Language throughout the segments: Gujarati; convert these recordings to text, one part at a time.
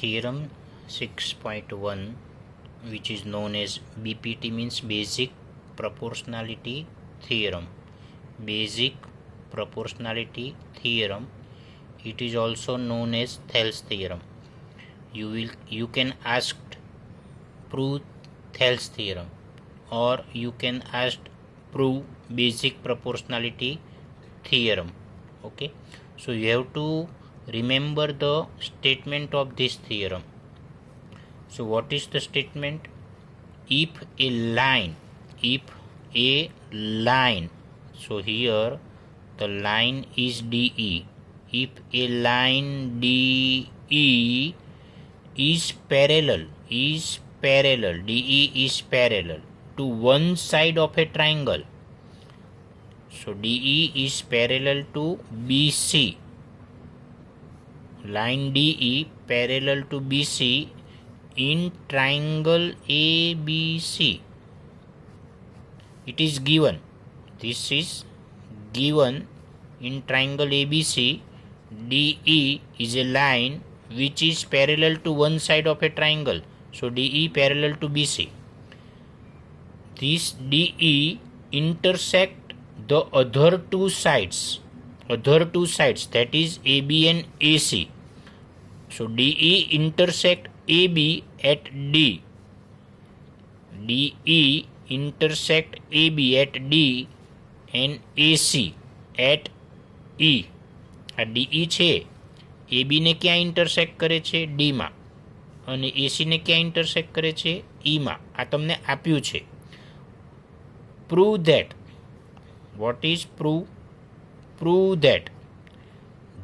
theorem 6.1, which is known as BPT, means basic proportionality theorem. Basic proportionality theorem, it is also known as Thales theorem. You can ask prove Thales theorem, or you can ask prove basic proportionality theorem. Okay, so you have to remember the statement of this theorem. So what is the statement? If a line, so here the line is DE. If a line DE is parallel, DE is parallel to one side of a triangle. So DE is parallel to BC. Line DE parallel to BC in triangle ABC. It is given. This is given in triangle ABC. DE is a line which is parallel to one side of a triangle. So DE parallel to BC. This DE intersect the other two sides, that is AB and AC. So DE intersect AB at D. DE intersect AB at D and AC at E. આ DE છે, AB ને ક્યાં ઇન્ટરસેક્ટ કરે છે? D માં, અને AC ને ક્યાં ઇન્ટરસેક્ટ કરે છે? E માં. આ તમને આપ્યું છે. Prove that. What is prove? Prove that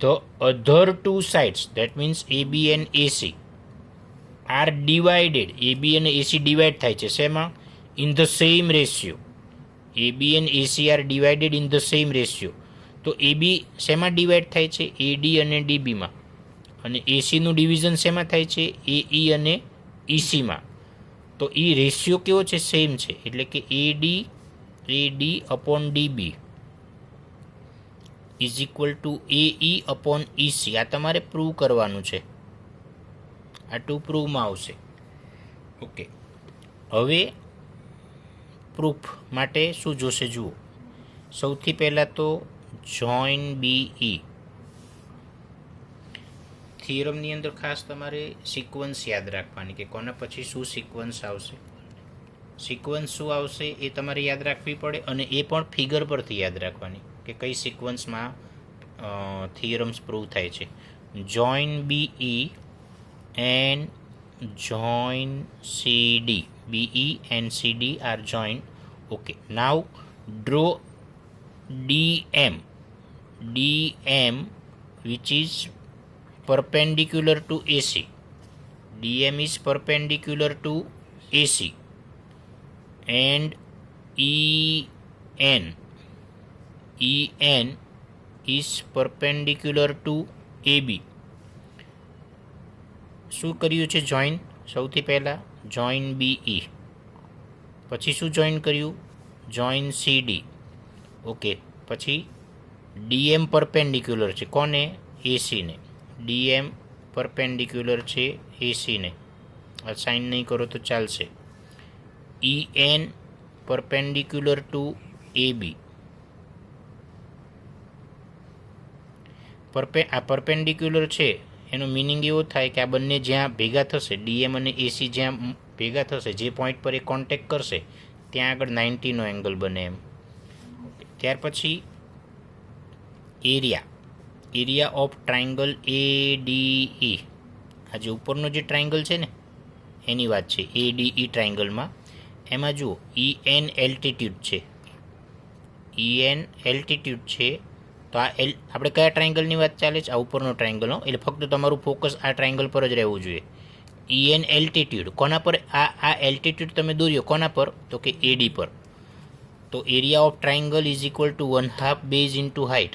the other two sides, that means AB and AC, are divided. AB and AC divide થાય છે શેમાં? In the same ratio. AB and AC are divided in the same ratio. તો AB શેમાં ડિવાઈડ થાય છે? AD અને DB માં. અને AC નું ડિવિઝન શેમાં થાય છે? AE અને EC માં. તો એ રેશિયો કેવો છે? સેમ છે. એટલે કે AD upon DB is equal two AE upon EC. આ તમારે પ્રૂવ કરવાનું છે. આ ટુ પ્રૂવમાં આવશે. ઓકે, હવે પ્રૂફ માટે શું જોશે જુઓ. સૌથી પહેલાં તો જોઈન BE. થિયરમની અંદર ખાસ તમારે સિક્વન્સ યાદ રાખવાની, કે કોના પછી શું સિક્વન્સ આવશે. સિક્વન્સ શું આવશે એ તમારે યાદ રાખવી પડે, અને એ પણ ફિગર પરથી યાદ રાખવાની કે કઈ સિક્વન્સમાં થિયરમ્સ પ્રૂવ થાય છે. Join BE and join CD. BE and CD are joined. Okay, now draw DM which is perpendicular to AC. DM is perpendicular to AC, and EN is perpendicular to AB. શું કર્યું છે? જોઈન. સૌથી પહેલાં જોઈન BE, પછી શું જોઈન કર્યું? Join CD. ઓકે, પછી DM પરપેન્ડિક્યુલર છે કોને? AC ને. DM પરપેન્ડિક્યુલર છે AC ને. આ સાઇન નહીં કરો તો ચાલશે. EN perpendicular to AB. આ પરપેન્ડિક્યુલર છે એનો મિનિંગ એવો થાય કે આ બંને જ્યાં ભેગા થશે, DM અને AC જ્યાં ભેગા થશે, જે પોઈન્ટ પર એ કોન્ટેક્ટ કરશે ત્યાં આગળ 90નો એંગલ બને એમ. ત્યાર પછી એરિયા ઓફ ટ્રાયંગલ ADE. આ જે ઉપરનો જે ટ્રાયંગલ છે ને એની વાત છે. ADE ટ્રાયંગલમાં એમાં જુઓ EN એલ્ટિટ્યૂડ છે. EN એલ્ટિટ્યૂડ છે. તો આ આપણે કયા ટ્રાયંગલની વાત ચાલે છે? આ ઉપરનો ટ્રાયંગલનો. એટલે ફક્ત તમારું ફોકસ આ ટ્રાયંગલ પર જ રહેવું જોઈએ. EN એલ્ટિટ્યૂડ કોના પર? આ એલ્ટિટ્યૂડ તમે દોર્યો કોના પર? તો કે AD પર. તો area of triangle is equal to 1/2 base into height.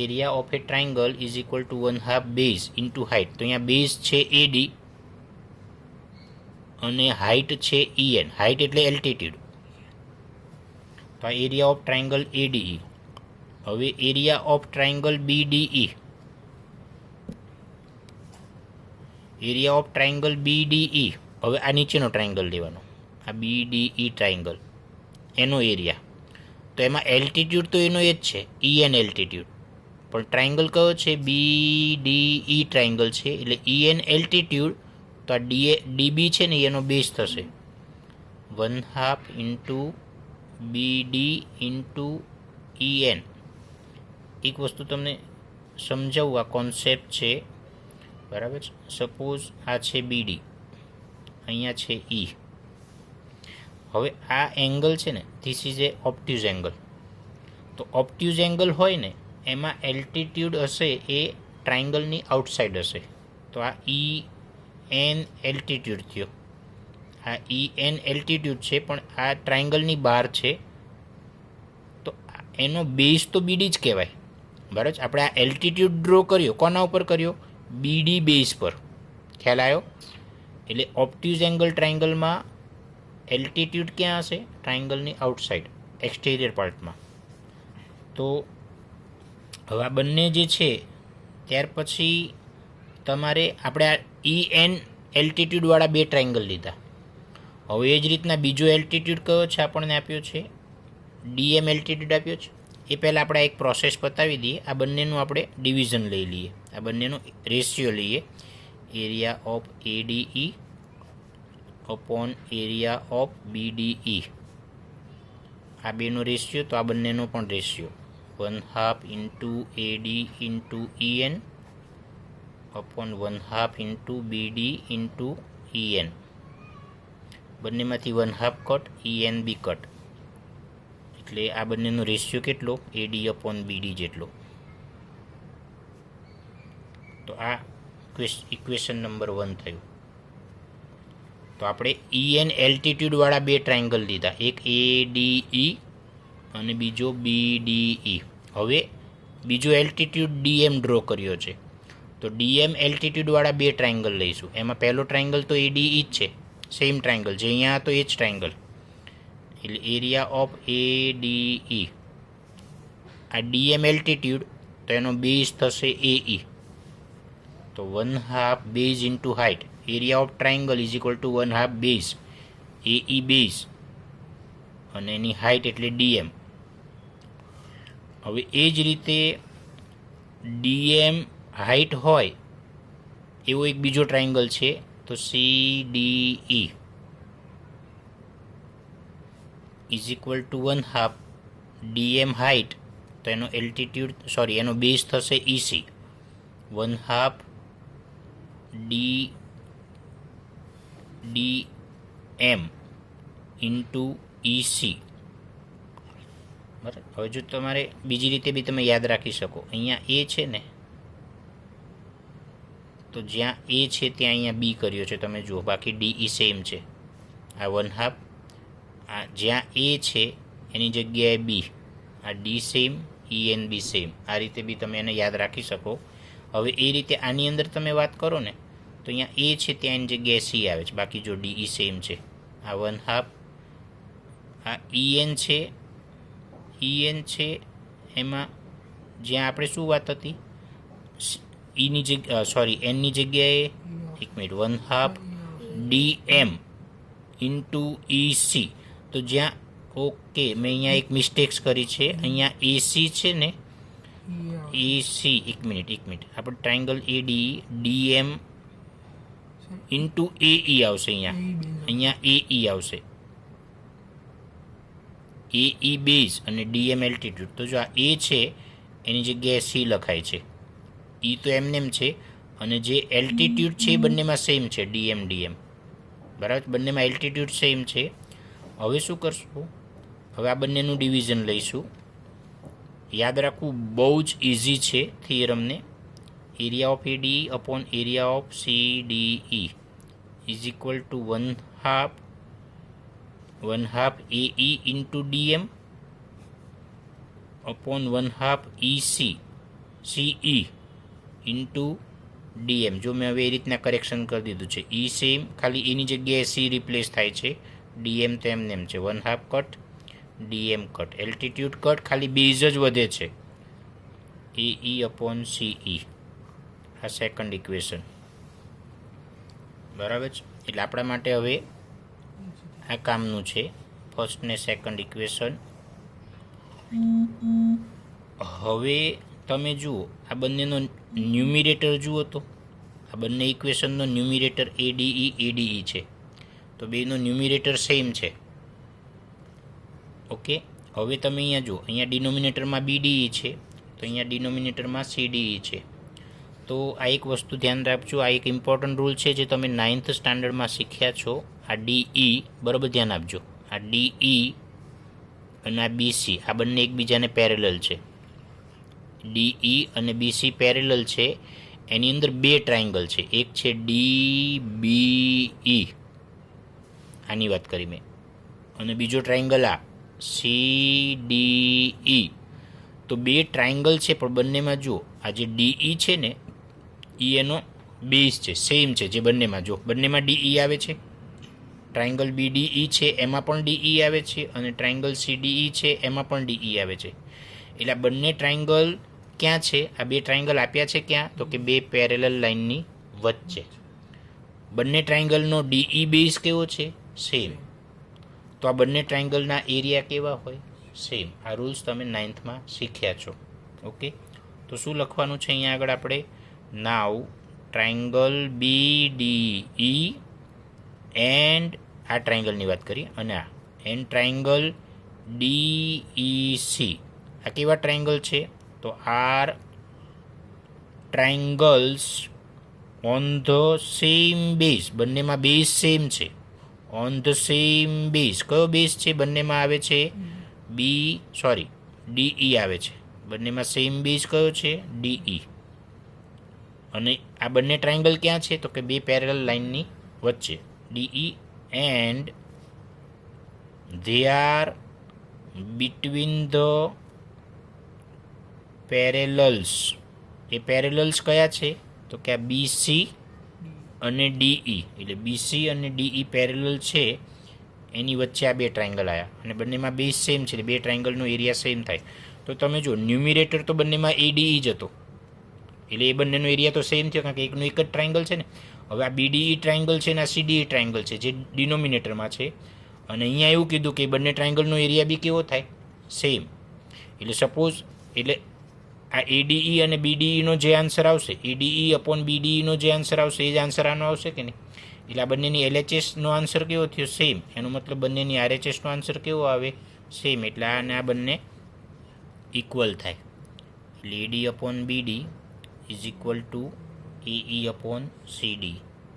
Area of A triangle is equal to 1/2 base into height. તો અહીંયા બેઝ છે AD અને હાઇટ છે EN. હાઇટ એટલે એલ્ટિટ્યૂડ. તો આ એરિયા ઓફ ટ્રાયંગલ ADE. હવે area of triangle BDE. Area of triangle BDE. હવે આ નીચેનો ટ્રાયંગલ લેવાનો, આ BDE ટ્રાયંગલ, એનો એરિયા. તો એમાં એલ્ટિટ્યૂડ તો એનો એ જ છે, EN એલ્ટિટ્યૂડ, પણ ટ્રાયંગલ કયો છે? BDE ટ્રાયંગલ છે, એટલે EN એલ્ટિટ્યૂડ. તો આ DB છે ને એનો બેઝ થશે 1/2 ઇન્ટુ BD ઇન્ટુ EN. એક વસ્તુ તમને સમજાવું, આ કોન્સેપ્ટ છે, બરાબર છે. સપોઝ આ છે BD, અહીંયા છે E. હવે આ એંગલ છે ને, ધીસ ઇઝ એ ઓબ્ટ્યુઝ એંગલ. તો ઓબ્ટ્યુઝ એંગલ હોય ને એમાં એલ્ટિટ્યૂડ હશે એ ટ્રાયંગલની આઉટસાઇડ હશે. તો આ EN એલ્ટિટ્યૂડ થયો, આ EN એલ્ટિટ્યૂડ છે, પણ આ ટ્રાયંગલની બહાર છે. તો એનો બેઝ તો BD જ કહેવાય, બરાબર છે. આપણે આ એલ્ટિટ્યૂડ ડ્રો કર્યો, કોના ઉપર કર્યો? BD બેઝ પર. ખ્યાલ આવ્યો? એટલે ઓબ્ટ્યુઝ એંગલ ટ્રાયંગલમાં એલ્ટિટ્યૂડ ક્યાં હશે? ટ્રાયંગલની આઉટસાઇડ, એક્સટેરિયર પાર્ટમાં. તો હવે આ બંને જે છે, ત્યાર પછી તમારે આપણે આ EN એલ્ટિટ્યૂડવાળા બે ટ્રાયંગલ લીધા. હવે એ જ રીતના બીજો એલ્ટિટ્યૂડ કયો છે આપણને આપ્યો છે? DM એલ્ટિટ્યૂડ આપ્યો છે. એ પહેલાં આપણે એક પ્રોસેસ બતાવી દઈએ. આ બંનેનું આપણે ડિવિઝન લઈ લઈએ, આ બંનેનો રેશિયો લઈએ. Area of ADE upon area of BDE, આ બેનો રેશિયો. તો આ બંનેનો પણ ratio 1/2 into AD into EN upon 1/2 into BD into EN. બંનેમાંથી 1/2 કટ, EN બી કટ, એટલે આ બંનેનો રેશિયો કેટલો? AD અપોન BD જેટલો. તો આ ઇક્વેશન નંબર 1 થયું. તો આપણે EN એલ્ટિટ્યૂડવાળા બે ટ્રાયંગલ લીધા, એક ADE અને બીજો BDE. હવે બીજો એલ્ટિટ્યૂડ DM ડ્રો કર્યો છે, તો DM એલ્ટિટ્યૂડવાળા બે ટ્રાયંગલ લઈશું. એમાં પહેલો ટ્રાયંગલ તો ADE જ છે, સેમ ટ્રાયંગલ જે અહીંયા હતો એ જ ટ્રાયંગલ. એટલે એરિયા ઓફ ADE, આ DM એલ્ટિટ્યૂડ, તો એનો બેઝ થશે AE. તો 1/2 base into height, area of triangle is equal to 1/2 base, AE base, અને એની હાઇટ એટલે DM. હવે એ જ રીતે DM હાઇટ હોય એવો એક બીજો ટ્રાયંગલ છે, તો CDE is equal to 1/2 DM height, તો એનો એલ્ટિટ્યૂડ એનો બેઝ થશે EC, 1/2 DM ઇન્ટુ EC. બરાબર. હવે જો તમારે બીજી રીતે બી તમે યાદ રાખી શકો, અહીંયા A છે ને, તો જ્યાં A છે ત્યાં અહીંયા B કર્યો છે, તમે જુઓ. બાકી DE સેમ છે, આ 1/2. આ જ્યાં A છે એની જગ્યાએ B, આ D સેમ, EN બી સેમ. આ રીતે બી તમે એને યાદ રાખી શકો. હવે એ રીતે આની અંદર તમે વાત કરો ને, તો અહીંયા A છે ત્યાં એની જગ્યાએ C આવે છે, બાકી જો DE સેમ છે. આ 1/2, આ EN છે, એમાં જ્યાં આપણે શું વાત હતી, એની જગ્યાએ 1/2 DM ઇન્ટુ EC. તો જ્યાં ઓકે, મેં અહીંયા એક મિસ્ટેક્સ કરી છે, અહીંયા AC છે ને, AC, એક મિનિટ, આપણે triangle ADE DM into AE આવશે, અહીંયા AE આવશે, AE બેઝ અને DM એલ્ટિટ્યૂડ. તો જો આ A છે એની જગ્યાએ C લખાય છે, E તો એમ છે, અને જે એલ્ટિટ્યૂડ છે એ બંનેમાં સેમ છે, DM. બરાબર, બંનેમાં એલ્ટિટ્યૂડ સેમ છે. હવે શું કરશું? હવે આ બંનેનું ડિવિઝન લઈશું. યાદ રાખવું બહુ જ ઇઝી છે થિયરમને. Area of ADE upon area of CDE is equal to 1/2 AE into DM upon 1/2 CE into DM. જો મેં હવે એ રીતના કરેક્શન કરી દીધું છે. E સેમ, ખાલી એની જગ્યાએ C રિપ્લેસ થાય છે, DM તો એમ છે, 1/2 કટ, DM કટ, એલ્ટિટ્યૂડ કટ, ખાલી બેઝ જ વધે છે, AE અપોન CE. આ સેકન્ડ ઇક્વેશન. બરાબર છે. એટલે આપણા માટે હવે આ કામનું છે ફર્સ્ટ ને સેકન્ડ ઇક્વેશન. હવે તમે જુઓ આ બંનેનો ન્યુમિરેટર જુઓ તો આ બંને ઇક્વેશનનો ન્યુમિરેટર એડીઈ છે, તો બેનો ન્યુમિરેટર સેમ છે. ઓકે, હવે તમે અહીંયા જુઓ, અહીંયા ડિનોમિનેટરમાં બીડીઈ છે, તો અહીંયા ડિનોમિનેટરમાં સીડીઈ છે. તો આ એક વસ્તુ ધ્યાન રાખજો, આ એક ઇમ્પોર્ટન્ટ રૂલ છે જે તમે 9th સ્ટાન્ડર્ડમાં શીખ્યા છો. આ ડીઈ બરાબર ધ્યાન આપજો, આ ડીઈ અને આ બીસી આ બંને એકબીજાને પેરેલલ છે. ડીઈ અને બીસી પેરેલલ છે. એની અંદર બે ટ્રાયંગલ છે, એક છે ડીબીઈ, આની વાત કરી મેં, અને બીજો ટ્રાયંગલ આ સીડીઈ. તો બે ટ્રાયંગલ છે, પણ બંનેમાં જુઓ આ જે ડીઈ છે ને એ એનો બેઝ છે, સેમ છે. જે બંનેમાં જો બંનેમાં ડીઈ આવે છે, ટ્રાયંગલ બીડીઈ છે એમાં પણ ડીઈ આવે છે, અને ટ્રાયંગલ સીડીઈ છે એમાં પણ ડીઈ આવે છે. એટલે આ બંને ટ્રાયંગલ ક્યાં છે? આ બે ટ્રાયંગલ આપ્યા છે ક્યાં? તો કે બે પેરેલલ લાઇનની વચ્ચે. બંને ટ્રાયંગલનો ડીઈ બેઝ કેવો છે? સેમ. તો આ બંને ટ્રાયંગલના એરિયા કેવા હોય? સેમ. આ રૂલ્સ તમે 9thમાં શીખ્યા છો. ઓકે, તો શું લખવાનું છે અહીંયા આગળ આપણે? નાવ ટ્રાયંગલ BDE એન્ડ આ ટ્રાયંગલની વાત કરી, અને આ એન્ડ ટ્રાયંગલ DEC. આ કેવા ટ્રાયંગલ છે? તો are triangles on the same base. બંનેમાં બેઝ સેમ છે. On the same base. કયો બેઝ છે? બંનેમાં આવે છે DE આવે છે. બંનેમાં સેમ બેઝ કયો છે? DE. અને આ બંને ટ્રાયંગલ ક્યાં છે? તો કે બે પેરેલલ લાઇનની વચ્ચે. DE and they are between the parallels. A parallels કયા છે? તો કે આ BC અને DE. એટલે BC અને DE પેરેલલ છે, એની વચ્ચે આ બે ટ્રાયંગલ આવ્યા, અને બંનેમાં બેઝ સેમ છે, બે ટ્રાયંગલનો એરિયા સેમ થાય. તો તમે જો ન્યુમિરેટર તો બંનેમાં ADE જ હતો, એટલે એ બંનેનો એરિયા તો સેમ થયો, કારણ કે એકનું એક જ ટ્રાયંગલ છે ને. હવે આ BDE ટ્રાયંગલ છે ને આ CDE ટ્રાયંગલ છે જે ડિનોમિનેટરમાં છે, અને અહીંયા એવું કીધું કે બંને ટ્રાયંગલનો એરિયા બી કેવો થાય? સેમ. એટલે સપોઝ એટલે આ ADE અને BDEનો જે આન્સર આવશે, ADE અપોન BDEનો જે આન્સર આવશે એ જ આન્સર આનો આવશે કે નહીં? એટલે આ બંનેની LHSનો આન્સર કેવો થયો? સેમ. એનો મતલબ બંનેની RHSનો આન્સર કેવો આવે? સેમ. એટલે આ અને આ બંને ઇક્વલ થાય. એટલે AD upon BD is equal two AE upon CD.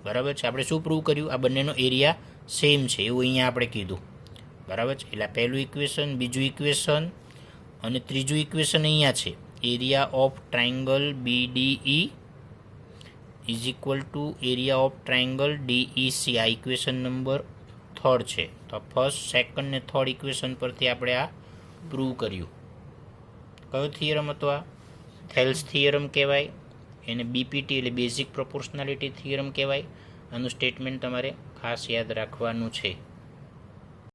બરાબર છે? આપણે શું પ્રૂવ કર્યું? આ બંનેનો એરિયા સેમ છે એવું અહીંયા આપણે કીધું. બરાબર છે? એટલે પહેલું ઇક્વેશન, બીજું ઇક્વેશન અને ત્રીજું ઇક્વેશન અહીંયા છે. Area of triangle BDE is equal two area of triangle DEC. આ ઇક્વેશન નંબર 3 છે. તો ફર્સ્ટ, સેકન્ડ ને થર્ડ ઇક્વેશન પરથી આપણે આ પ્રૂવ કર્યું. કયો થિયરમ હતો આ? થેલ્સ થિયરમ કહેવાય. એને BPT એટલે બેઝિક પ્રોપોર્શનાલિટી થિયરમ કહેવાય. આનું સ્ટેટમેન્ટ તમારે ખાસ યાદ રાખવાનું છે.